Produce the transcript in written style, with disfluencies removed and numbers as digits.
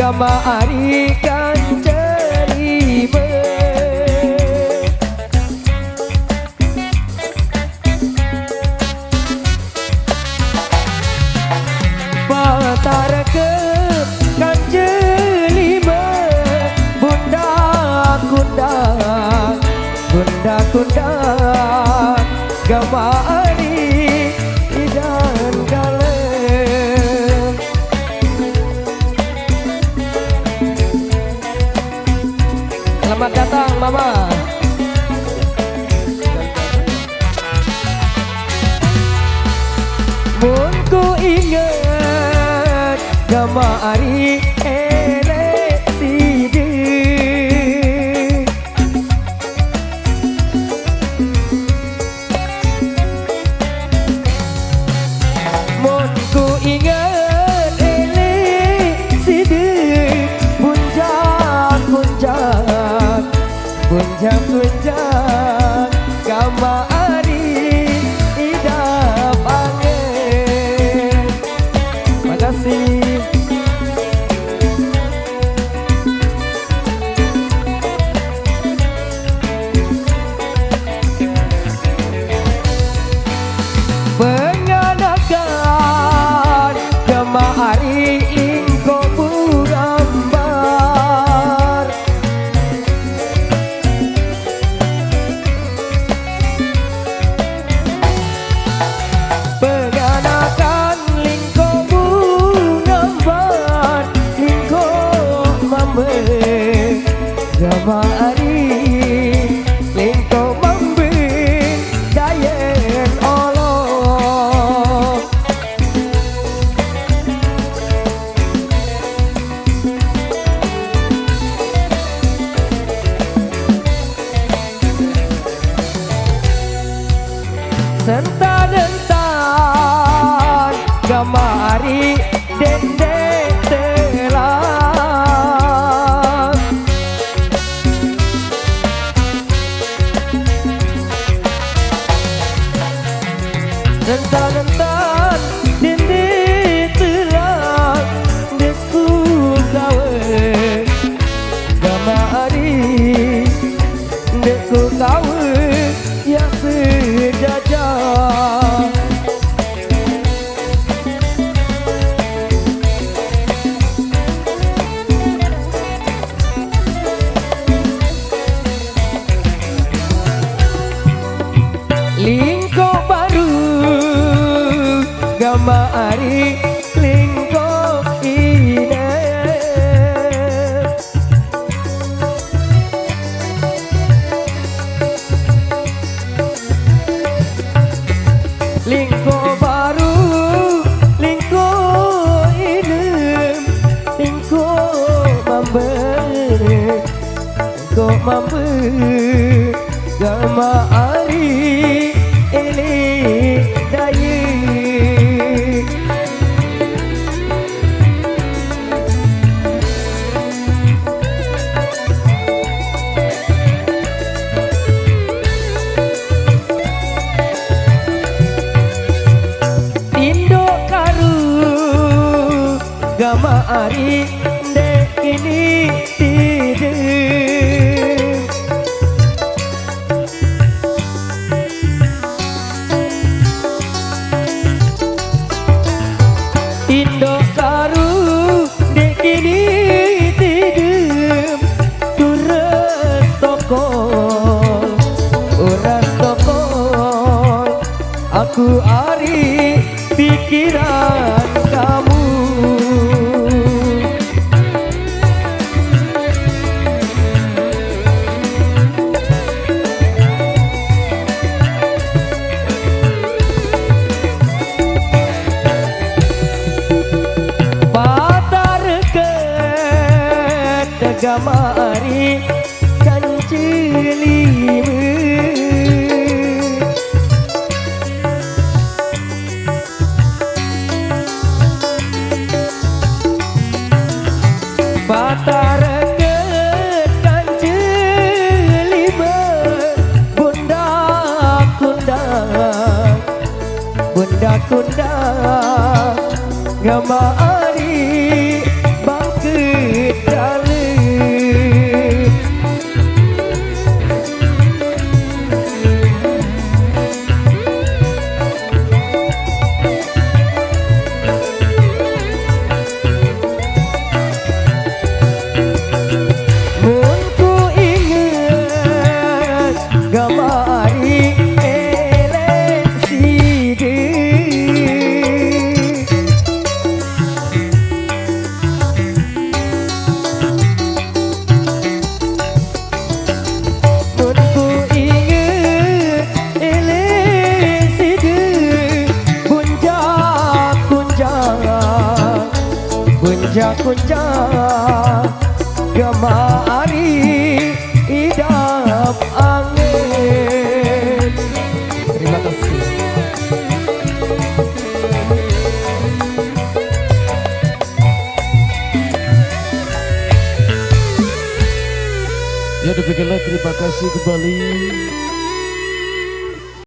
gama ari kan cerime batar ke kan cerime bunda kundang bunda kundang gama ari idan dalem. Selamat datang mama. Mun ku inget gama ari elek sidi mun ku inget elek sidi punjak punjak punjak punjak gama ari idap angin. Makasih. Penganakan gama ari ingko burambar penganakan lingko burambar lingko mambe gama ari lingko mambe dayen olo senta-dentan gama ari dendek telah senta-dentan dendek telah desku gawe gama ari desku gawe ya sejajah. Lingko baru gama ari lingko ine lingko baru lingko inem lingko mambe lingko mambe gama ari eli dayi Indo karu gama ari dek ini tidak Indo karu dek ini tidak turas tokol uras tokol aku ari pikiran kamu patar ke gama ari kan cilime patar ke kan cilime bunda kundang bunda kundang gama ari bangke kuncang gemari idap angin. Terima kasih. Ya demikianlah, terima kasih kembali